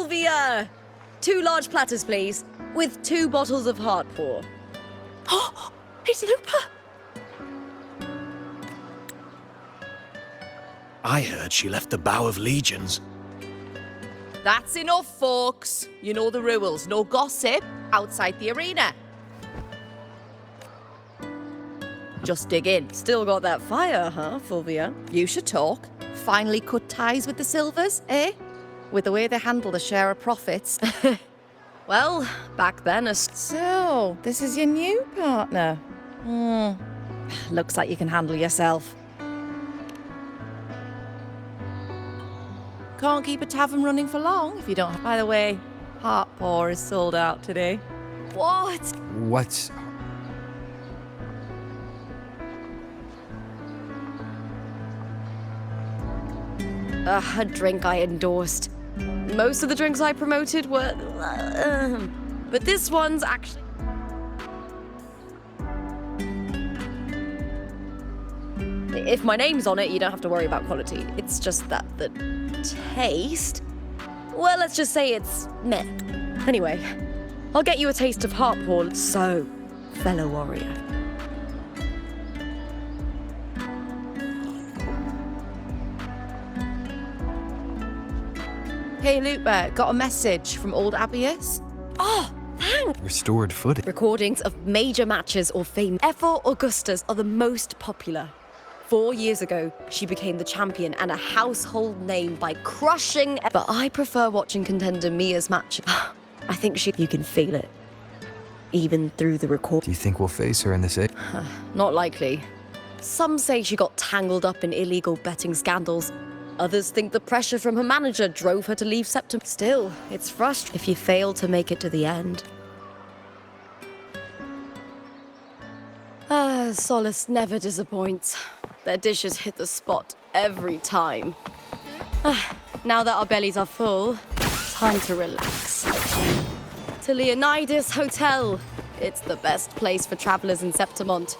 Sylvia! 2 large platters, please, with 2 bottles of heart pour. Oh, it's Lupa! I heard she left the Bow of Legions. That's enough, folks. You know the rules. No gossip outside the arena. Just dig in. Still got that fire, huh, Fulvia? You should talk. Finally cut ties with the Silvers, eh? With the way they handle the share of profits. Well, back then, So, this is your new partner. Looks like you can handle yourself. Can't keep a tavern running for long if you don't. By the way, Heart Pour is sold out today. What? What's... A drink I endorsed. Most of the drinks I promoted were... but this one's actually... If my name's on it, you don't have to worry about quality. It's just that the taste... Well, let's just say it's meh. Anyway, I'll get you a taste of heart pour. So, fellow warrior. Hey, Lupa, got a message from old Abius? Oh, thanks! restored footage? Recordings of major matches or fame. F4 Augustas are the most popular. 4 years ago, she became the champion and a household name by crushing... But I prefer watching contender Mia's matches. I think you can feel it. Even through the record. Do you think we'll face her in this age? Not likely. Some say she got tangled up in illegal betting scandals. Others think the pressure from her manager drove her to leave September. Still, it's frustrating if you fail to make it to the end. Solace never disappoints. Their dishes hit the spot every time. Now that our bellies are full, time to relax. To Leonidas Hotel. It's the best place for travelers in Septimont.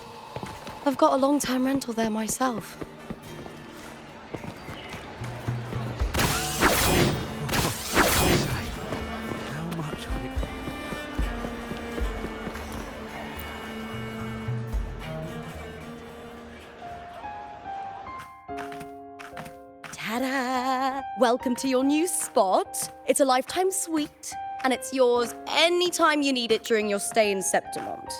I've got a long-term rental there myself. Ta-da! Welcome to your new spot. It's a lifetime suite, and it's yours anytime you need it during your stay in Septimont.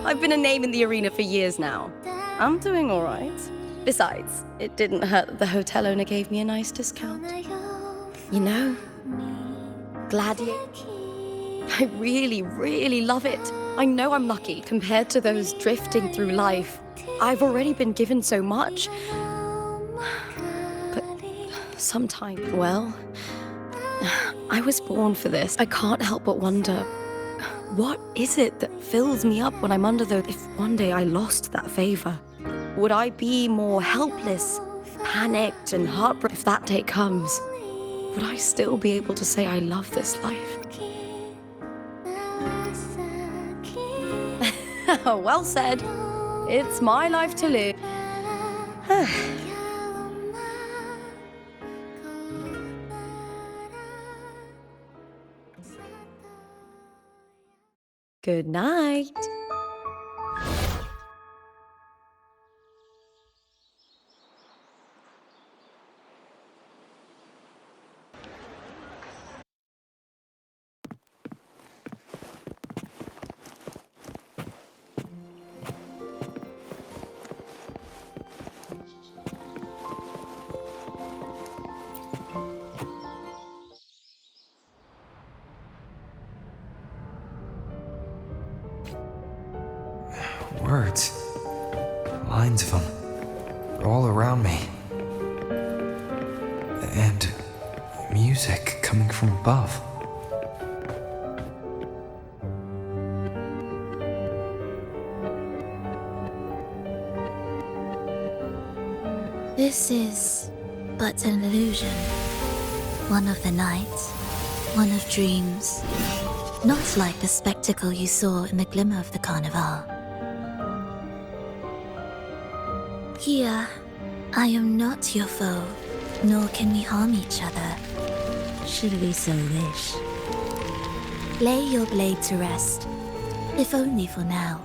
I've been a name in the arena for years now. I'm doing all right. Besides, it didn't hurt that the hotel owner gave me a nice discount. You know, Gladiator. I really, really love it. I know I'm lucky compared to those drifting through life. I've already been given so much. But sometimes, well, I was born for this. I can't help but wonder, what is it that fills me up when I'm under the... If one day I lost that favor, would I be more helpless, panicked, and heartbroken if that day comes? Would I still be able to say I love this life? Well said. It's my life to live. Good night. Words. Lines of them. They're all around me. And music coming from above. This is but an illusion. One of the nights, one of dreams. Not like the spectacle you saw in the glimmer of the Carnival. Here, I am not your foe, nor can we harm each other, should we so wish. Lay your blade to rest, if only for now.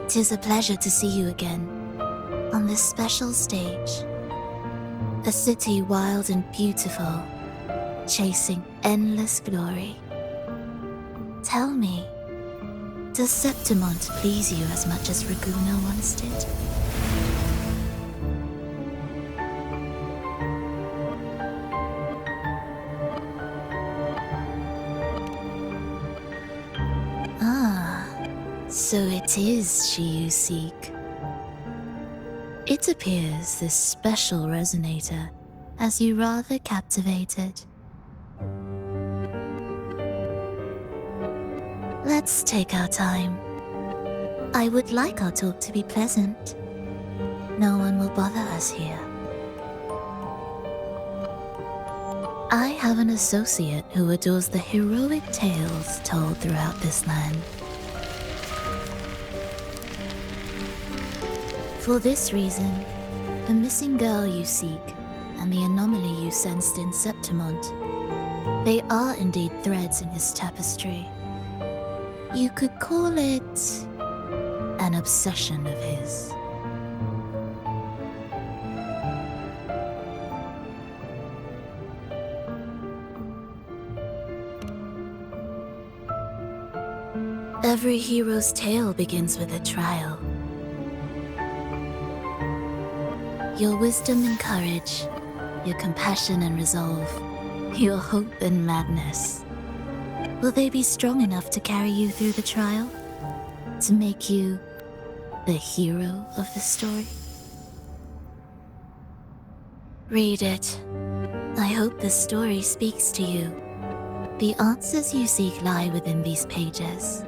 'Tis a pleasure to see you again, on this special stage. A city wild and beautiful, chasing endless glory. Tell me, does Septimont please you as much as Raguna once did? Ah, so it is she you seek. It appears this special resonator has you rather captivated. Let's take our time. I would like our talk to be pleasant. No one will bother us here. I have an associate who adores the heroic tales told throughout this land. For this reason, the missing girl you seek and the anomaly you sensed in Septimont, they are indeed threads in his tapestry. You could call it an obsession of his. Every hero's tale begins with a trial. Your wisdom and courage, your compassion and resolve, your hope and madness. Will they be strong enough to carry you through the trial? To make you the hero of the story? Read it. I hope the story speaks to you. The answers you seek lie within these pages.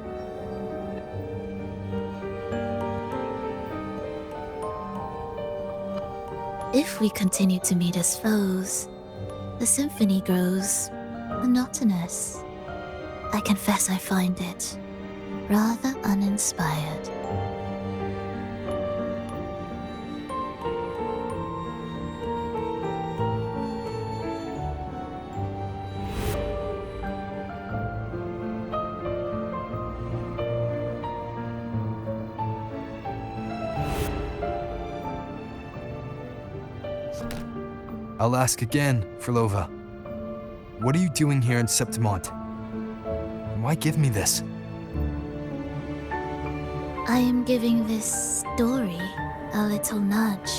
If we continue to meet as foes, the symphony grows monotonous. I confess I find it rather uninspired. I'll ask again, Frolova. What are you doing here in Septimont? Why give me this? I am giving this story a little nudge.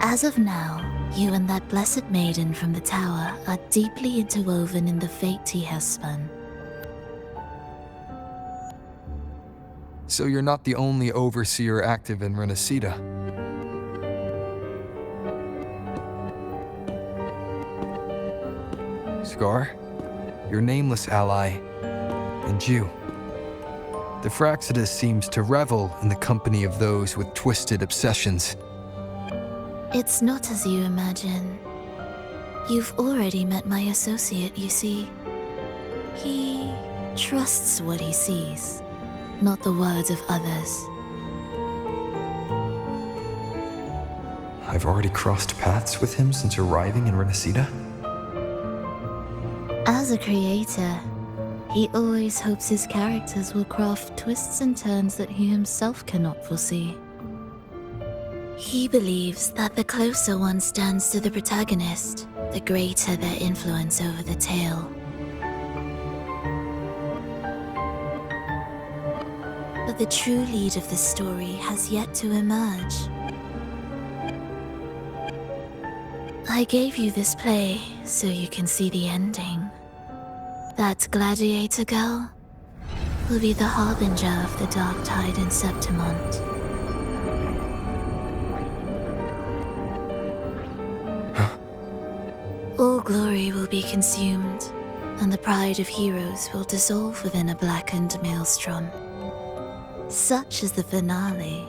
As of now, you and that blessed maiden from the tower are deeply interwoven in the fate he has spun. So you're not the only overseer active in Renacida. Scar, your nameless ally, and you. The Fraxidus seems to revel in the company of those with twisted obsessions. It's not as you imagine. You've already met my associate, you see. He trusts what he sees, not the words of others. I've already crossed paths with him since arriving in Renacida? As a creator, he always hopes his characters will craft twists and turns that he himself cannot foresee. He believes that the closer one stands to the protagonist, the greater their influence over the tale. But the true lead of the story has yet to emerge. I gave you this play so you can see the ending. That gladiator girl will be the harbinger of the dark tide in Septimont. All glory will be consumed, and the pride of heroes will dissolve within a blackened maelstrom. Such is the finale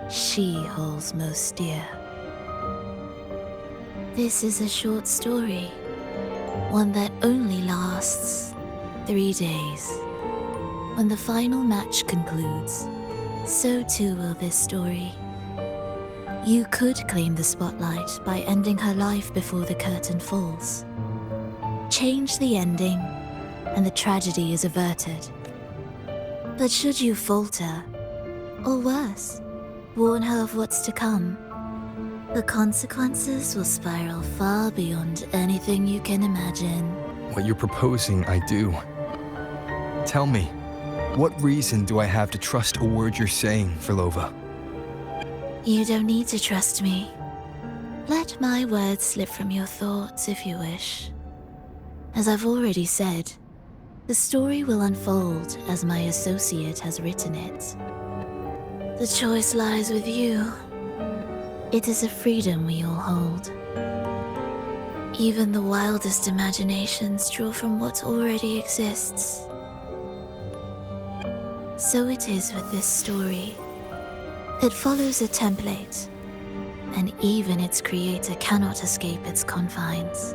she holds most dear. This is a short story, one that only lasts 3 days. When the final match concludes, so too will this story. You could claim the spotlight by ending her life before the curtain falls. Change the ending, and the tragedy is averted. But should you falter, or worse, warn her of what's to come, the consequences will spiral far beyond anything you can imagine. What you're proposing, I do. Tell me, what reason do I have to trust a word you're saying, Frlova? You don't need to trust me. Let my words slip from your thoughts if you wish. As I've already said, the story will unfold as my associate has written it. The choice lies with you. It is a freedom we all hold. Even the wildest imaginations draw from what already exists. So it is with this story. It follows a template, and even its creator cannot escape its confines.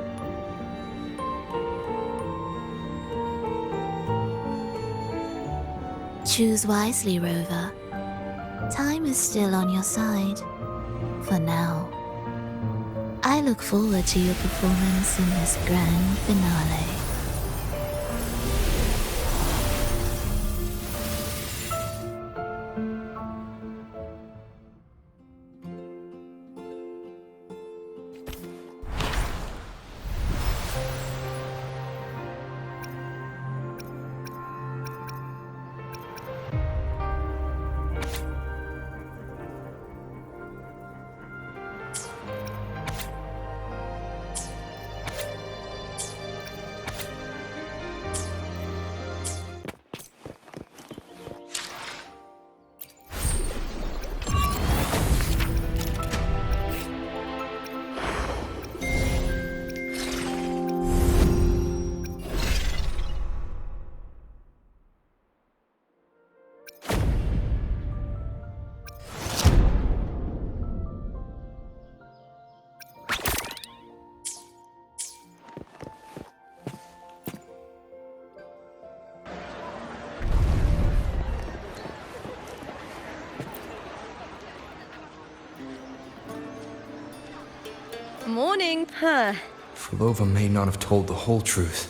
Choose wisely, Rover. Time is still on your side. For now. I look forward to your performance in this grand finale. Morning. Frlova may not have told the whole truth,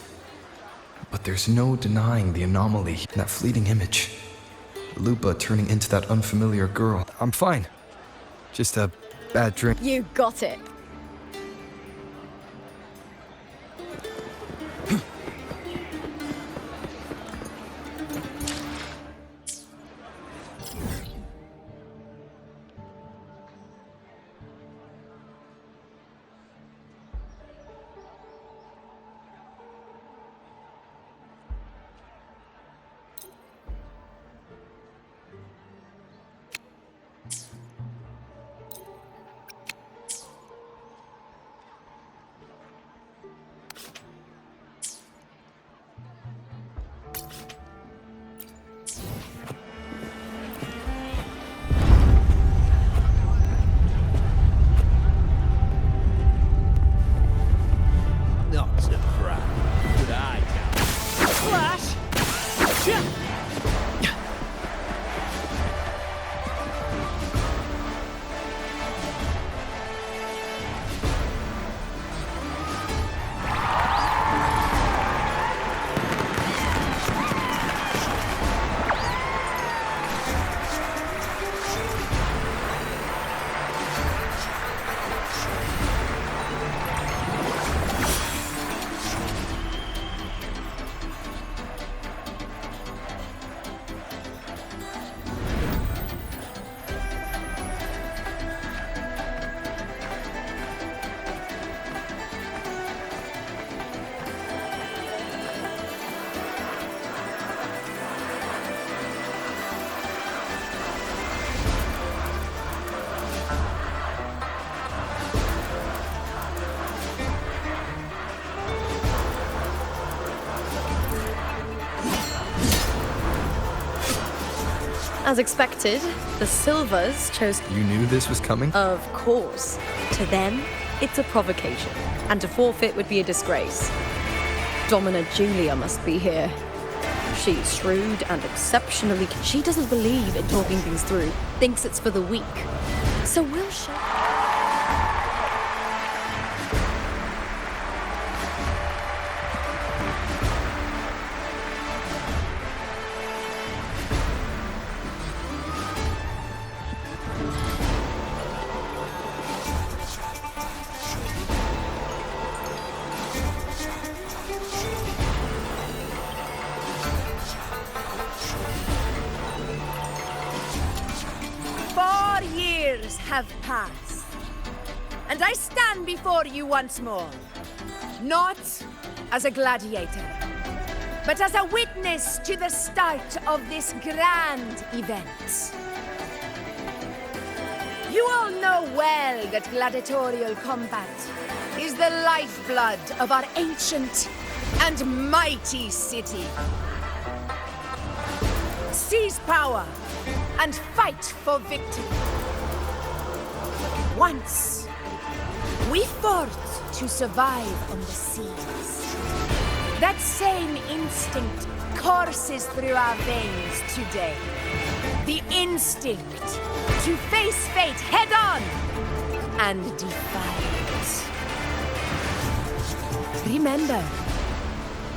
but there's no denying the anomaly in that fleeting image. Lupa turning into that unfamiliar girl. I'm fine. Just a bad drink. You got it. Not to brag, but I can. Flash! As expected, the Silvers chose... You knew this was coming? Of course. To them, it's a provocation, and to forfeit would be a disgrace. Dominant Julia must be here. She's shrewd and exceptionally. She doesn't believe in talking things through, thinks it's for the weak. So we'll show. 4 years have passed, and I stand before you once more, not as a gladiator, but as a witness to the start of this grand event. You all know well that gladiatorial combat is the lifeblood of our ancient and mighty city. Seize power and fight for victory. Once, we fought to survive on the seas. That same instinct courses through our veins today. The instinct to face fate head on and defy it. Remember,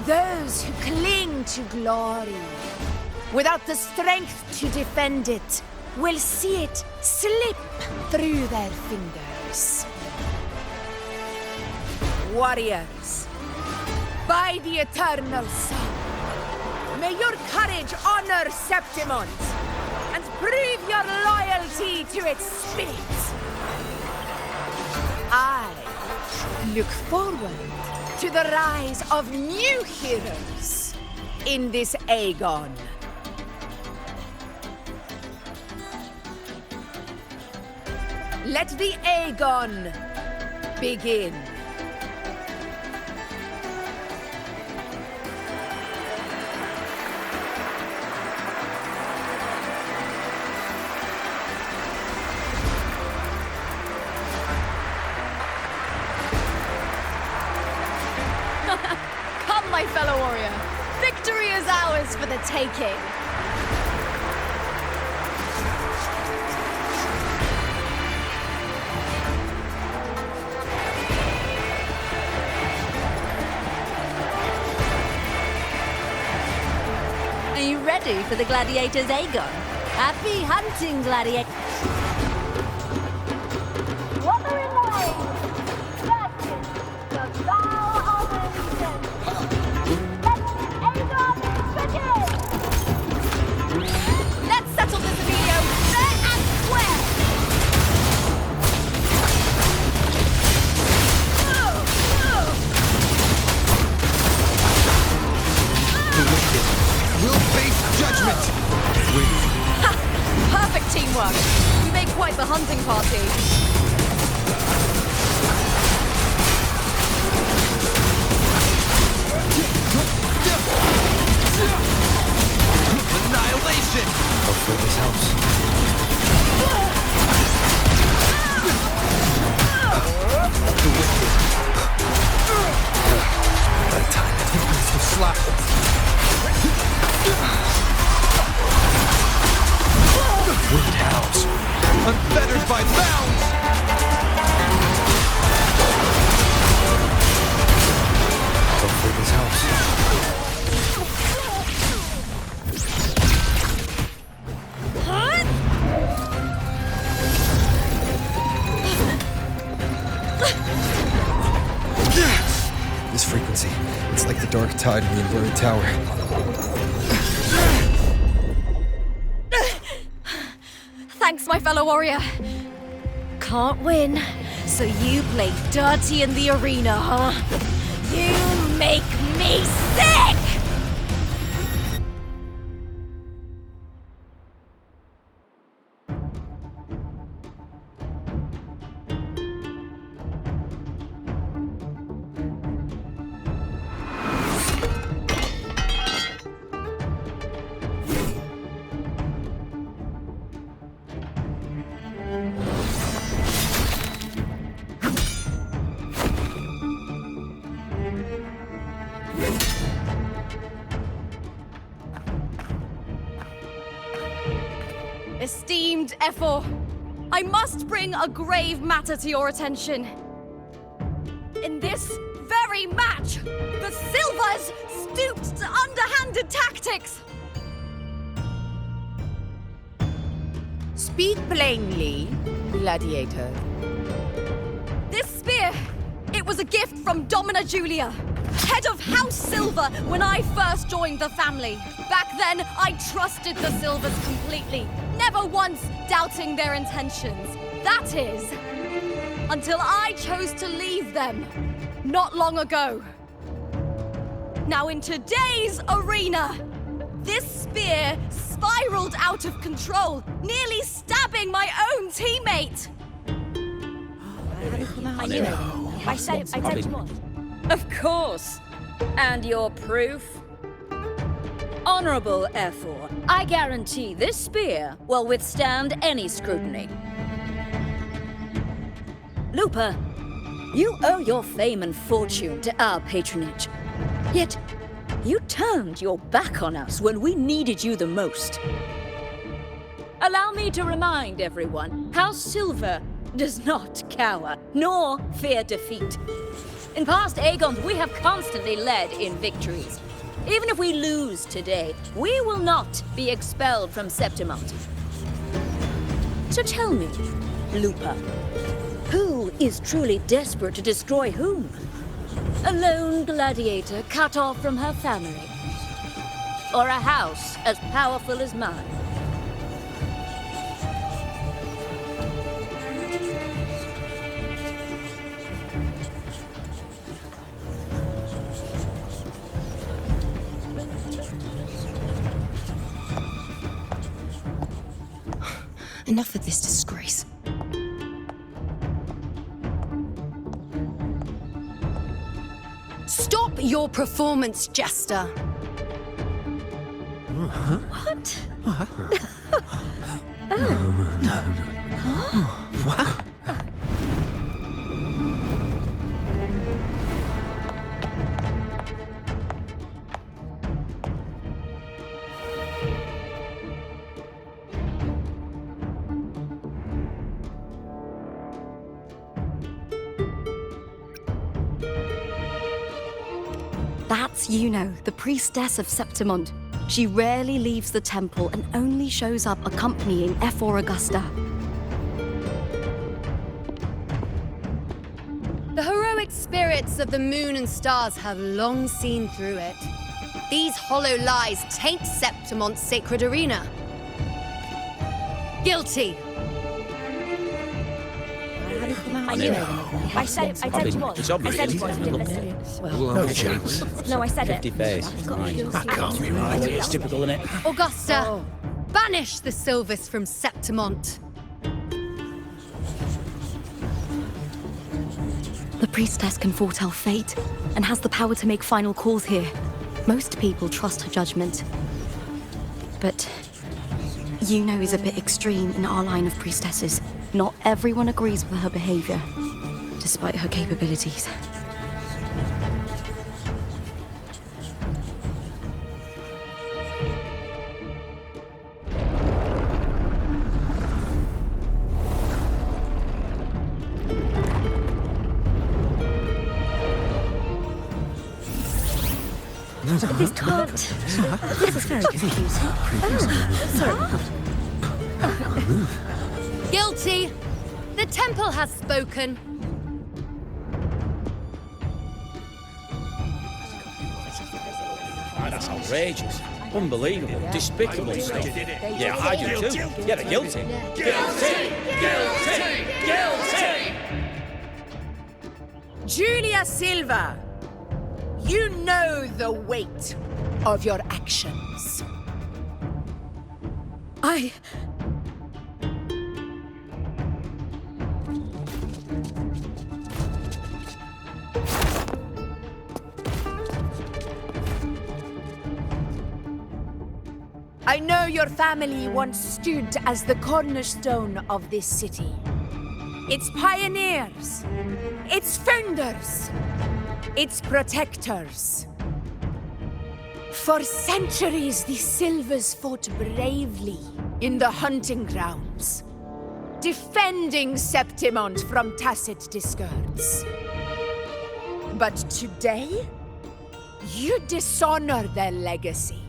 those who cling to glory without the strength to defend it will see it slip through their fingers. Warriors, by the eternal sun, may your courage honor Septimont and prove your loyalty to its spirit. I look forward to the rise of new heroes in this Aegon. Let the Aegon begin. Come, my fellow warrior. Victory is ours for the taking. Are you ready for the gladiators, Aegon? Happy hunting, gladiator! Wuthering that is the vow of allegiance. Let Aegon begin! Let's settle this video fair and square. We'll face judgment! Perfect teamwork. We make quite the hunting party. Annihilation! Hopefully this helps. The wicked. That time it took me to slap. Wind howls, unfettered by bounds! Hopefully this helps. This frequency, it's like the dark tide in the inverted tower. Thanks, my fellow warrior. Can't win, so you play dirty in the arena, huh? You make me sick! wronged, Efor. I must bring a grave matter to your attention. In this very match, the Silvers stooped to underhanded tactics. Speak plainly, gladiator. This spear, it was a gift from Domina Julia, head of House Silver when I first joined the family. Back then, I trusted the Silvers completely, never once doubting their intentions. That is, until I chose to leave them, not long ago. Now in today's arena, this spear spiraled out of control, nearly stabbing my own teammate. I knew it. I said it once. Of course. And your proof? Honorable Efor, I guarantee this spear will withstand any scrutiny. Lupa, you owe your fame and fortune to our patronage. Yet, you turned your back on us when we needed you the most. Allow me to remind everyone, House Silver does not cower, nor fear defeat. In past Aegons, we have constantly led in victories. Even if we lose today, we will not be expelled from Septimont. So tell me, Lupa, who is truly desperate to destroy whom? A lone gladiator cut off from her family? Or a house as powerful as mine? Enough of this disgrace. Stop your performance, Jester. What? That's Luno, the priestess of Septimont. She rarely leaves the temple and only shows up accompanying Efor Augusta. The heroic spirits of the moon and stars have long seen through it. These hollow lies taint Septimont's sacred arena. Guilty. I knew it. I said it once. It's obvious. I said it once. You didn't listen. No chance. No, I said it. 50 face. That can't be right. It's typical, isn't it? Augusta, banish the Silvers from Septimont. The priestess can foretell fate and has the power to make final calls here. Most people trust her judgment. But Luno is a bit extreme in our line of priestesses. Not everyone agrees with her behavior, despite her capabilities. This can't. This is very confusing. Sorry. Guilty. The temple has spoken. That's outrageous. Unbelievable. Despicable stuff. Yeah, I do too. Yeah, they're guilty. Guilty! Julia Silva, you know the weight of your actions. I know your family once stood as the cornerstone of this city. Its pioneers, its founders, its protectors. For centuries, the Silvers fought bravely in the hunting grounds, defending Septimont from tacit discards. But today, you dishonor their legacy.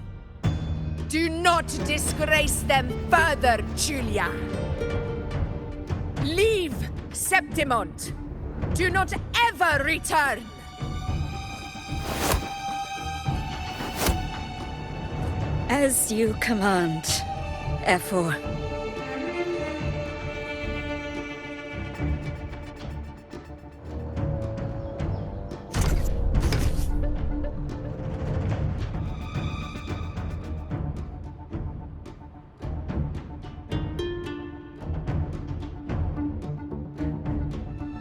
Do not disgrace them further, Julia. Leave Septimont. Do not ever return. As you command, Ephor.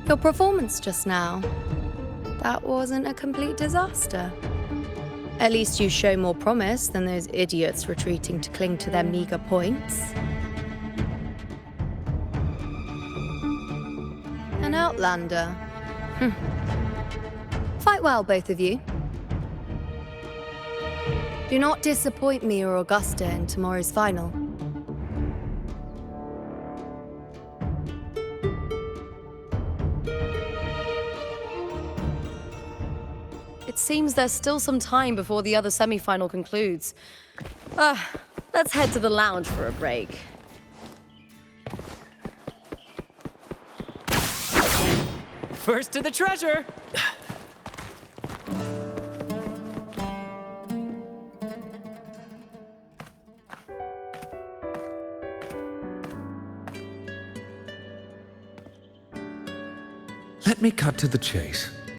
Your performance just now, that wasn't a complete disaster. At least you show more promise than those idiots retreating to cling to their meager points. An outlander. Fight well, both of you. Do not disappoint me or Augusta in tomorrow's final. It seems there's still some time before the other semi-final concludes. Let's head to the lounge for a break. First to the treasure! Let me cut to the chase.